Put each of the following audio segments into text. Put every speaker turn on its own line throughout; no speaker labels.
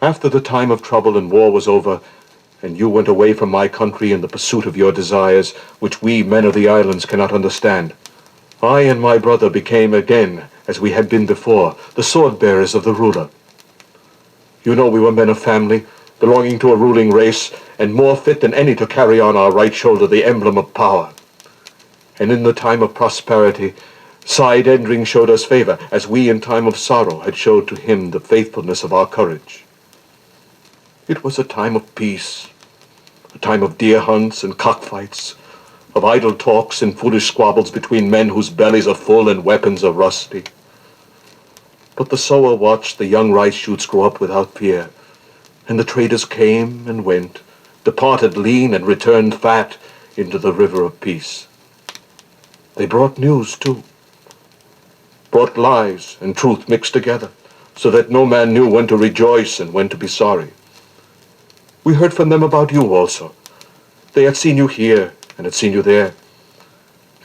After the time of trouble and war was over, and you went away from my country in the pursuit of your desires, which we men of the islands cannot understand, I and my brother became again, as we had been before, the sword-bearers of the ruler. You know we were men of family, belonging to a ruling race, and more fit than any to carry on our right shoulder the emblem of power. And in the time of prosperity, Side Endring showed us favor, as we in time of sorrow had showed to him the faithfulness of our courage. It was a time of peace, a time of deer hunts and cockfights, of idle talks and foolish squabbles between men whose bellies are full and weapons are rusty. But the sower watched the young rice shoots grow up without fear, and the traders came and went, departed lean and returned fat into the river of peace. They brought news, too, brought lies and truth mixed together, so that no man knew when to rejoice and when to be sorry. We heard from them about you also. They had seen you here and had seen you there.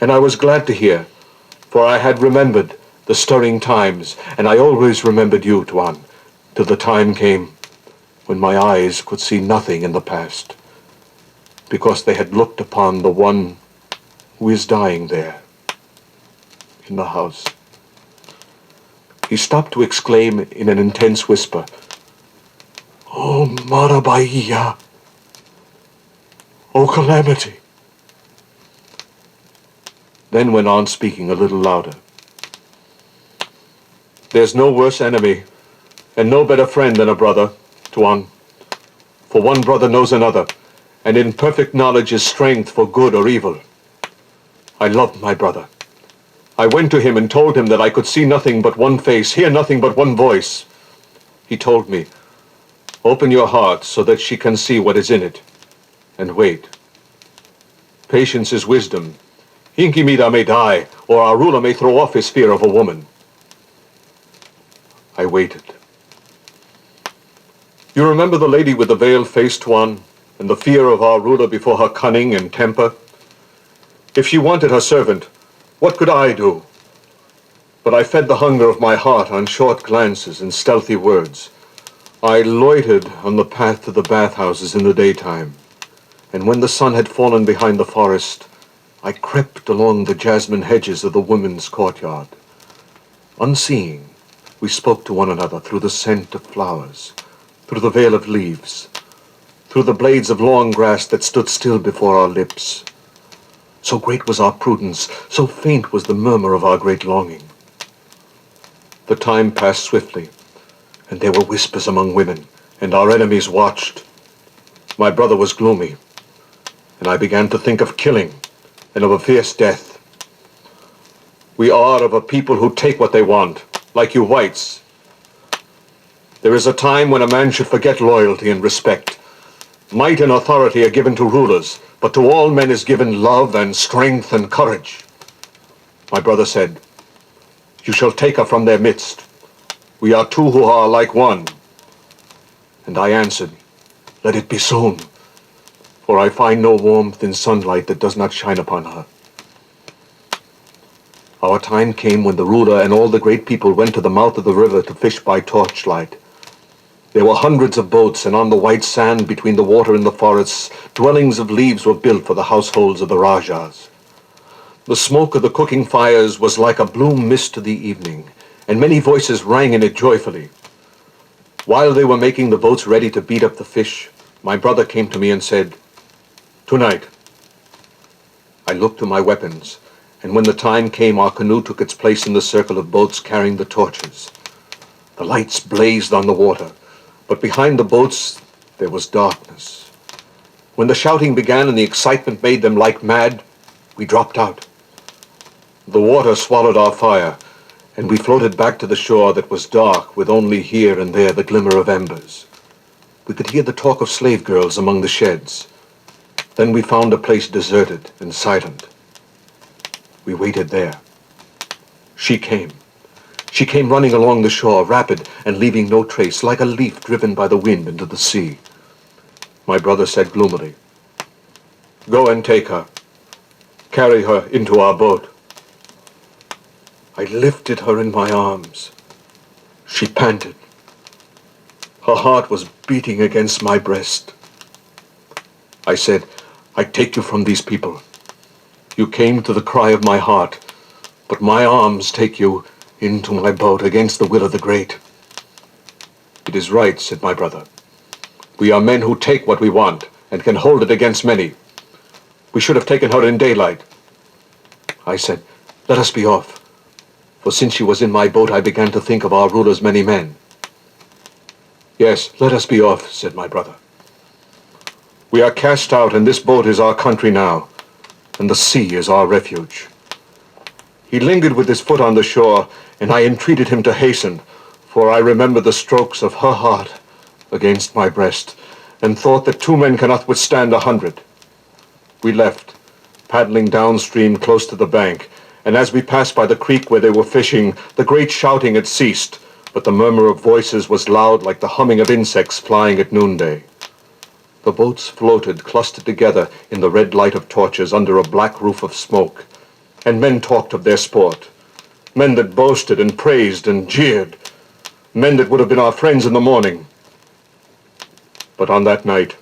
And I was glad to hear, for I had remembered the stirring times, and I always remembered you, Tuan, till the time came when my eyes could see nothing in the past, because they had looked upon the one who is dying there, in the house. He stopped to exclaim in an intense whisper, "Oh, Marabaiya! Oh, calamity!" Then went on speaking a little louder. "There's no worse enemy, and no better friend than a brother, Tuan. For one brother knows another, and in perfect knowledge is strength for good or evil. I loved my brother. I went to him and told him that I could see nothing but one face, hear nothing but one voice. He told me, 'Open your heart so that she can see what is in it, and wait. Patience is wisdom. Hinkimida may die, or our ruler may throw off his fear of a woman.' I waited. You remember the lady with the veiled face, Tuan, and the fear of our ruler before her cunning and temper? If she wanted her servant, what could I do? But I fed the hunger of my heart on short glances and stealthy words. I loitered on the path to the bathhouses in the daytime, and when the sun had fallen behind the forest, I crept along the jasmine hedges of the women's courtyard. Unseeing, we spoke to one another through the scent of flowers, through the veil of leaves, through the blades of long grass that stood still before our lips. So great was our prudence, so faint was the murmur of our great longing. The time passed swiftly, and there were whispers among women, and our enemies watched. My brother was gloomy, and I began to think of killing and of a fierce death. We are of a people who take what they want, like you whites. There is a time when a man should forget loyalty and respect. Might and authority are given to rulers, but to all men is given love and strength and courage. My brother said, 'You shall take her from their midst. We are two who are like one.' And I answered, 'Let it be soon, for I find no warmth in sunlight that does not shine upon her.' Our time came when the ruler and all the great people went to the mouth of the river to fish by torchlight. There were hundreds of boats, and on the white sand between the water and the forests, dwellings of leaves were built for the households of the Rajas. The smoke of the cooking fires was like a blue mist to the evening, and many voices rang in it joyfully. While they were making the boats ready to beat up the fish, my brother came to me and said, 'Tonight.' I looked to my weapons, and when the time came, our canoe took its place in the circle of boats carrying the torches. The lights blazed on the water, but behind the boats there was darkness. When the shouting began and the excitement made them like mad, we dropped out. The water swallowed our fire, and we floated back to the shore that was dark, with only here and there the glimmer of embers. We could hear the talk of slave girls among the sheds. Then we found a place deserted and silent. We waited there. She came. She came running along the shore, rapid and leaving no trace, like a leaf driven by the wind into the sea. My brother said gloomily, "Go and take her. Carry her into our boat." I lifted her in my arms. She panted. Her heart was beating against my breast. I said, I take you from these people. You came to the cry of my heart, but my arms take you into my boat against the will of the great. It is right, said my brother. We are men who take what we want and can hold it against many. We should have taken her in daylight. I said, let us be off. For since she was in my boat, I began to think of our ruler's many men. Yes, let us be off, said my brother. We are cast out, and this boat is our country now, and the sea is our refuge. He lingered with his foot on the shore, and I entreated him to hasten, for I remembered the strokes of her heart against my breast, and thought that 2 men cannot withstand 100. We left, paddling downstream close to the bank, and as we passed by the creek where they were fishing, the great shouting had ceased, but the murmur of voices was loud like the humming of insects flying at noonday. The boats floated, clustered together in the red light of torches under a black roof of smoke, and men talked of their sport. Men that boasted and praised and jeered. Men that would have been our friends in the morning. But on that night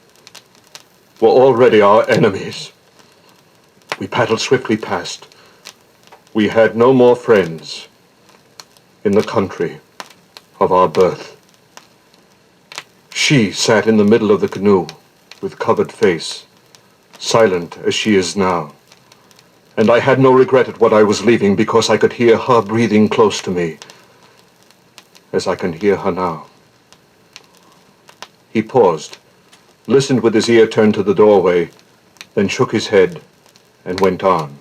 were already our enemies. We paddled swiftly past. We had no more friends in the country of our birth. She sat in the middle of the canoe with covered face, silent as she is now. And I had no regret at what I was leaving because I could hear her breathing close to me, as I can hear her now. He paused, listened with his ear turned to the doorway, then shook his head and went on.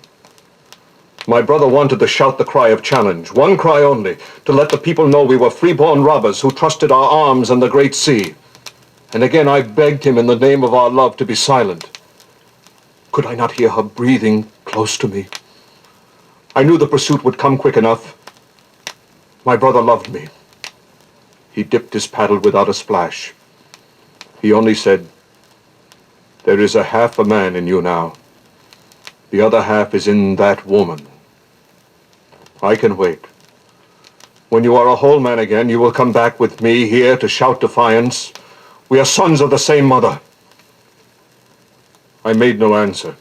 My brother wanted to shout the cry of challenge, one cry only, to let the people know we were free-born robbers who trusted our arms and the great sea. And again I begged him in the name of our love to be silent. Could I not hear her breathing close to me? I knew the pursuit would come quick enough. My brother loved me. He dipped his paddle without a splash. He only said, there is a half a man in you now. The other half is in that woman. I can wait. When you are a whole man again, you will come back with me here to shout defiance. We are sons of the same mother. I made no answer.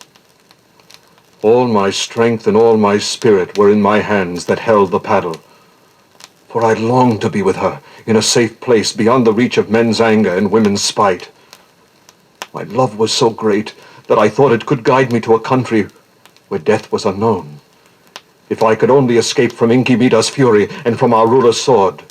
All my strength and all my spirit were in my hands that held the paddle. For I longed to be with her in a safe place beyond the reach of men's anger and women's spite. My love was so great that I thought it could guide me to a country where death was unknown. If I could only escape from Inki Mida's fury and from our ruler's sword.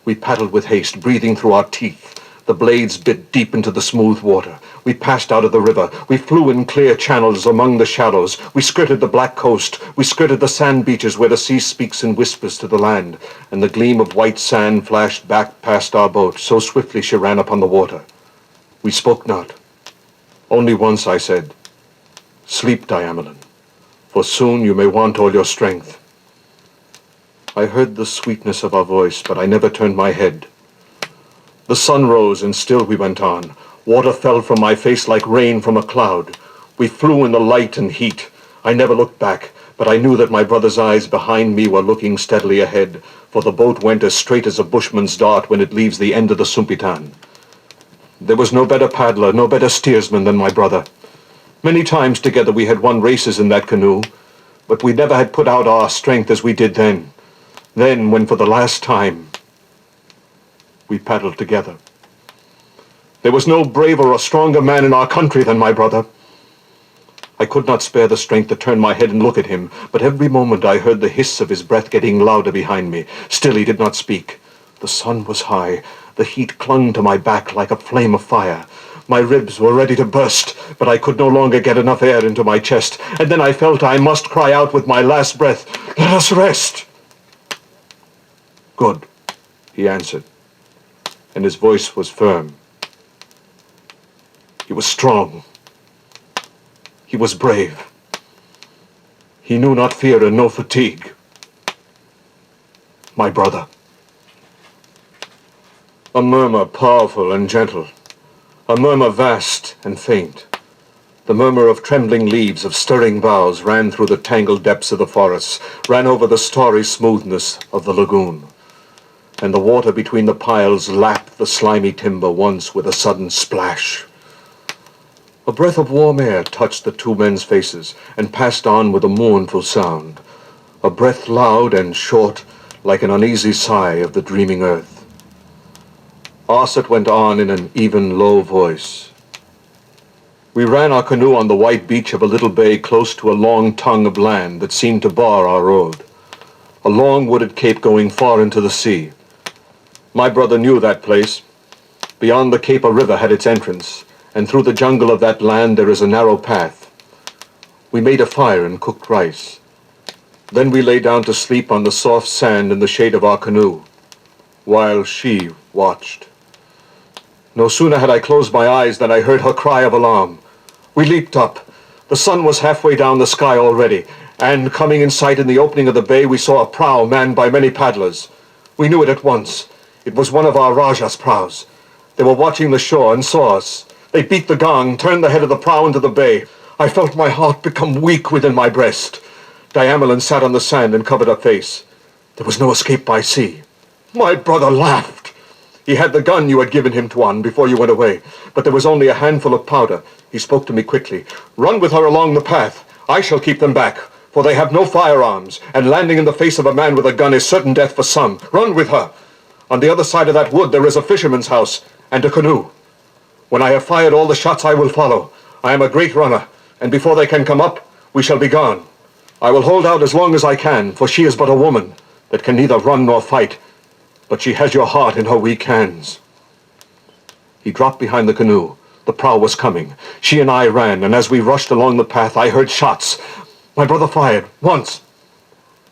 We paddled with haste, breathing through our teeth. The blades bit deep into the smooth water. We passed out of the river. We flew in clear channels among the shallows. We skirted the black coast. We skirted the sand beaches where the sea speaks in whispers to the land, and the gleam of white sand flashed back past our boat, so swiftly she ran upon the water. We spoke not. Only once I said, sleep, Diamelin, for soon you may want all your strength. I heard the sweetness of her voice, but I never turned my head. The sun rose, and still we went on. Water fell from my face like rain from a cloud. We flew in the light and heat. I never looked back, but I knew that my brother's eyes behind me were looking steadily ahead, for the boat went as straight as a bushman's dart when it leaves the end of the Sumpitan. There was no better paddler, no better steersman than my brother. Many times together we had won races in that canoe, but we never had put out our strength as we did then. Then, when for the last time, we paddled together. There was no braver or stronger man in our country than my brother. I could not spare the strength to turn my head and look at him, but every moment I heard the hiss of his breath getting louder behind me. Still he did not speak. The sun was high. The heat clung to my back like a flame of fire. My ribs were ready to burst, but I could no longer get enough air into my chest. And then I felt I must cry out with my last breath, "Let us rest." "Good," he answered, and his voice was firm. He was strong. He was brave. He knew not fear and no fatigue. My brother. A murmur powerful and gentle, a murmur vast and faint. The murmur of trembling leaves, of stirring boughs, ran through the tangled depths of the forests, ran over the starry smoothness of the lagoon. and the water between the piles lapped the slimy timber once with a sudden splash. A breath of warm air touched the two men's faces and passed on with a mournful sound, a breath loud and short like an uneasy sigh of the dreaming earth. Arset went on in an even, low voice. We ran our canoe on the white beach of a little bay close to a long tongue of land that seemed to bar our road, a long wooded cape going far into the sea. My brother knew that place. Beyond the cape a river had its entrance, and through the jungle of that land there is a narrow path. We made a fire and cooked rice. Then we lay down to sleep on the soft sand in the shade of our canoe, while she watched. No sooner had I closed my eyes than I heard her cry of alarm. We leaped up. The sun was halfway down the sky already, and coming in sight in the opening of the bay, we saw a prow manned by many paddlers. We knew it at once. It was one of our Rajah's prows. They were watching the shore and saw us. They beat the gong, turned the head of the prow into the bay. I felt my heart become weak within my breast. Diamelin sat on the sand and covered her face. There was no escape by sea. My brother laughed. He had the gun you had given him, Tuan, before you went away, but there was only a handful of powder. He spoke to me quickly. Run with her along the path. I shall keep them back, for they have no firearms, and landing in the face of a man with a gun is certain death for some. Run with her. On the other side of that wood there is a fisherman's house and a canoe. When I have fired all the shots, I will follow. I am a great runner, and before they can come up, we shall be gone. I will hold out as long as I can, for she is but a woman that can neither run nor fight, but she has your heart in her weak hands. He dropped behind the canoe. The prow was coming. She and I ran, and as we rushed along the path, I heard shots. My brother fired, once,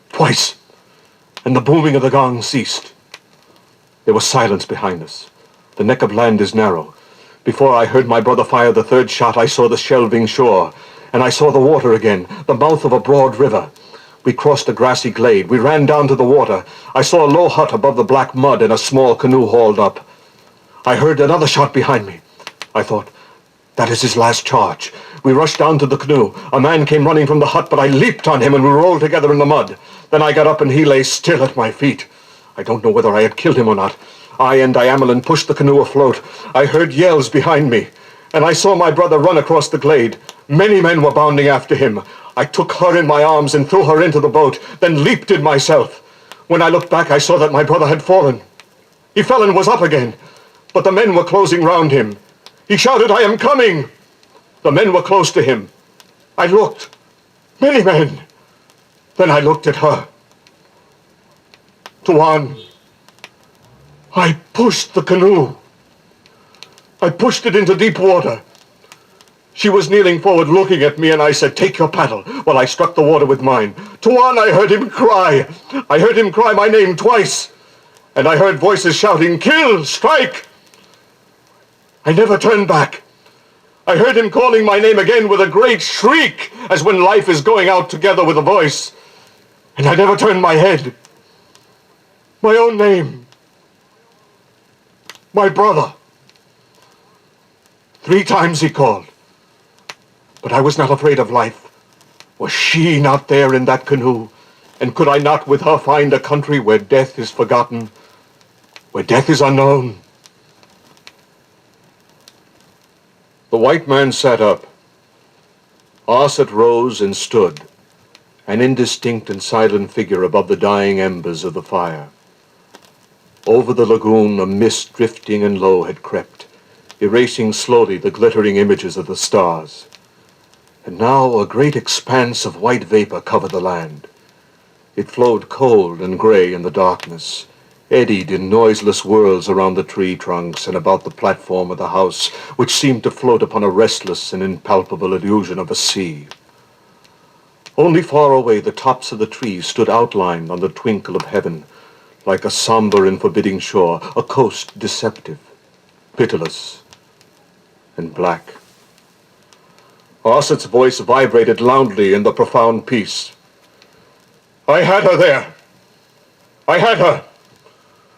twice, and the booming of the gong ceased. There was silence behind us. The neck of land is narrow. Before I heard my brother fire the third shot, I saw the shelving shore, and I saw the water again, the mouth of a broad river. We crossed a grassy glade. We ran down to the water. I saw a low hut above the black mud and a small canoe hauled up. I heard another shot behind me. I thought, that is his last charge. We rushed down to the canoe. A man came running from the hut, but I leaped on him and we rolled together in the mud. Then I got up and he lay still at my feet. I don't know whether I had killed him or not. I and Diamelin pushed the canoe afloat. I heard yells behind me, and I saw my brother run across the glade. Many men were bounding after him. I took her in my arms and threw her into the boat, then leaped in myself. When I looked back, I saw that my brother had fallen. He fell and was up again, but the men were closing round him. He shouted, "I am coming!" The men were close to him. I looked. Many men. Then I looked at her. Tuan, I pushed the canoe. I pushed it into deep water. She was kneeling forward looking at me, and I said, "Take your paddle," while I struck the water with mine. Tuan, I heard him cry. I heard him cry my name twice. And I heard voices shouting, "Kill! Strike!" I never turned back. I heard him calling my name again with a great shriek, as when life is going out together with a voice. And I never turned my head. My own name. My brother. 3 times he called. But I was not afraid of life. Was she not there in that canoe? And could I not with her find a country where death is forgotten, where death is unknown? The white man sat up. Arset rose and stood, an indistinct and silent figure above the dying embers of the fire. Over the lagoon, a mist drifting and low had crept, erasing slowly the glittering images of the stars. And now a great expanse of white vapor covered the land. It flowed cold and gray in the darkness, eddied in noiseless whirls around the tree trunks and about the platform of the house, which seemed to float upon a restless and impalpable illusion of a sea. Only far away the tops of the trees stood outlined on the twinkle of heaven, like a somber and forbidding shore, a coast deceptive, pitiless, and black. Arset's voice vibrated loudly in the profound peace. I had her there. I had her.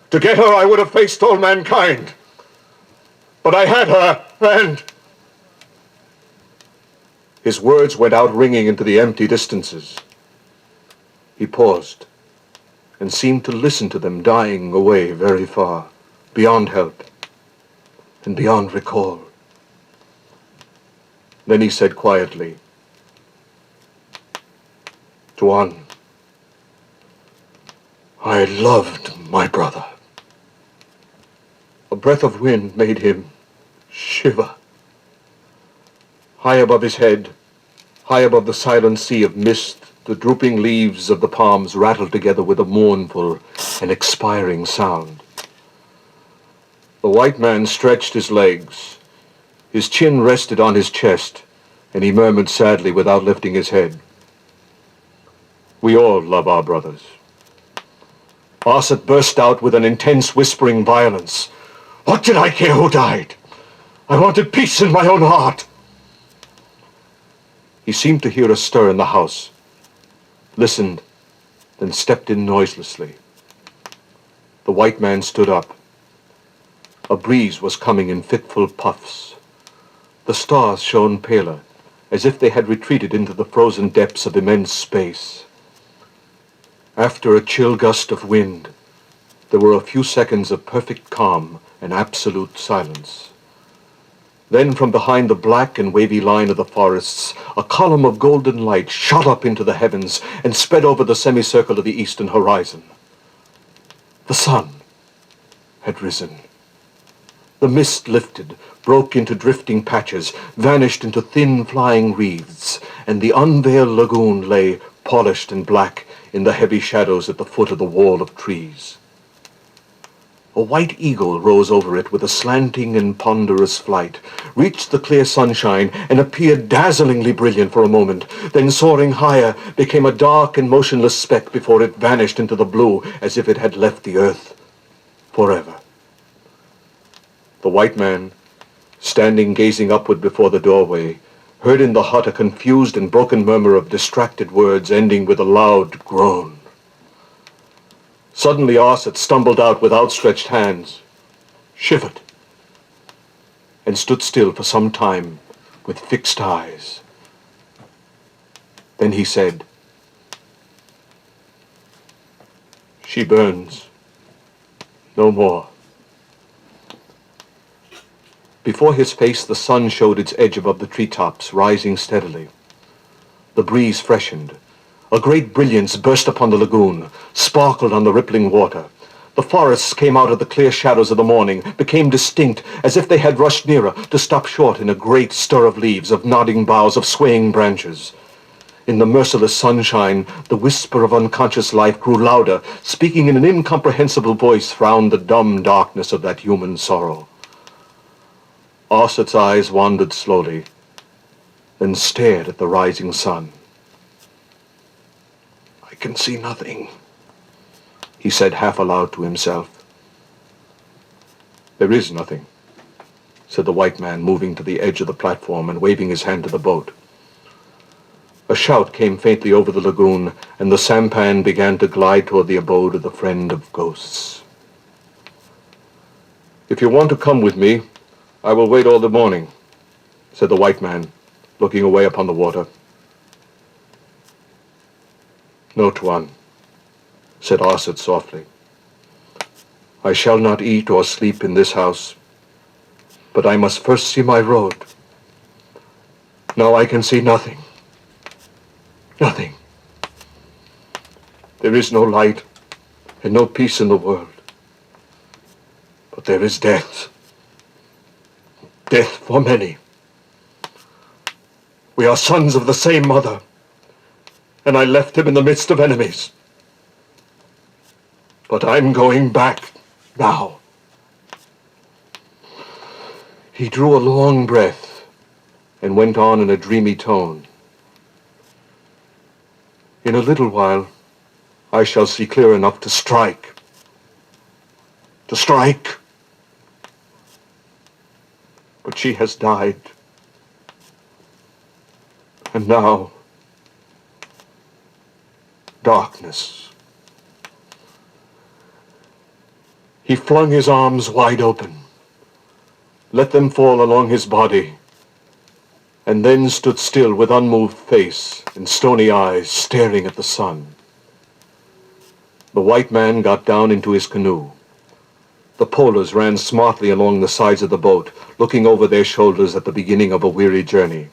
To get her, I would have faced all mankind. But I had her, and... His words went out ringing into the empty distances. He paused and seemed to listen to them dying away very far, beyond help and beyond recall. Then he said quietly, "Tuan, I loved my brother." A breath of wind made him shiver. High above his head, high above the silent sea of mist, the drooping leaves of the palms rattled together with a mournful and expiring sound. The white man stretched his legs. His chin rested on his chest, and he murmured sadly without lifting his head, "We all love our brothers." Arset burst out with an intense whispering violence. "What did I care who died? I wanted peace in my own heart." He seemed to hear a stir in the house, listened, then stepped in noiselessly. The white man stood up. A breeze was coming in fitful puffs. The stars shone paler, as if they had retreated into the frozen depths of immense space. After a chill gust of wind, there were a few seconds of perfect calm and absolute silence. Then from behind the black and wavy line of the forests, a column of golden light shot up into the heavens and spread over the semicircle of the eastern horizon. The sun had risen. The mist lifted, broke into drifting patches, vanished into thin flying wreaths, and the unveiled lagoon lay polished and black in the heavy shadows at the foot of the wall of trees. A white eagle rose over it with a slanting and ponderous flight, reached the clear sunshine, and appeared dazzlingly brilliant for a moment, then soaring higher, became a dark and motionless speck before it vanished into the blue as if it had left the earth forever. The white man, standing gazing upward before the doorway, heard in the hut a confused and broken murmur of distracted words ending with a loud groan. Suddenly Arset stumbled out with outstretched hands, shivered, and stood still for some time with fixed eyes. Then he said, "She burns no more." Before his face the sun showed its edge above the treetops, rising steadily. The breeze freshened. A great brilliance burst upon the lagoon, sparkled on the rippling water. The forests came out of the clear shadows of the morning, became distinct, as if they had rushed nearer, to stop short in a great stir of leaves, of nodding boughs, of swaying branches. In the merciless sunshine, the whisper of unconscious life grew louder, speaking in an incomprehensible voice round the dumb darkness of that human sorrow. Arset's eyes wandered slowly, then stared at the rising sun. "I can see nothing," he said half aloud to himself. "There is nothing," said the white man, moving to the edge of the platform and waving his hand to the boat. A shout came faintly over the lagoon, and the sampan began to glide toward the abode of the friend of ghosts. "If you want to come with me, I will wait all the morning," said the white man, looking away upon the water. "No, Tuan," said Arset softly. "I shall not eat or sleep in this house, but I must first see my road. Now I can see nothing. Nothing. There is no light and no peace in the world. But there is death. Death for many. We are sons of the same mother, and I left him in the midst of enemies. But I'm going back now." He drew a long breath and went on in a dreamy tone. "In a little while, I shall see clear enough to strike. To strike. But she has died. And now, darkness." He flung his arms wide open, let them fall along his body, and then stood still with unmoved face and stony eyes staring at the sun. The white man got down into his canoe. The polers ran smartly along the sides of the boat, looking over their shoulders at the beginning of a weary journey.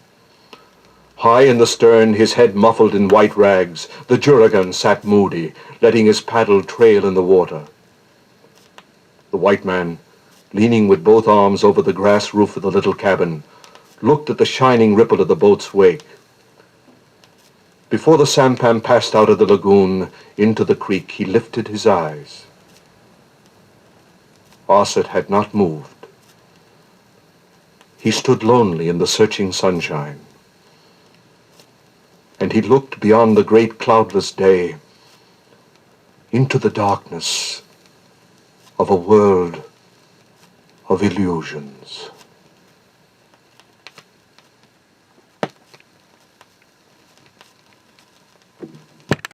High in the stern, his head muffled in white rags, the Juragan sat moody, letting his paddle trail in the water. The white man, leaning with both arms over the grass roof of the little cabin, looked at the shining ripple of the boat's wake. Before the sampan passed out of the lagoon into the creek, he lifted his eyes. Osset had not moved. He stood lonely in the searching sunshine, and he looked beyond the great cloudless day into the darkness of a world of illusions.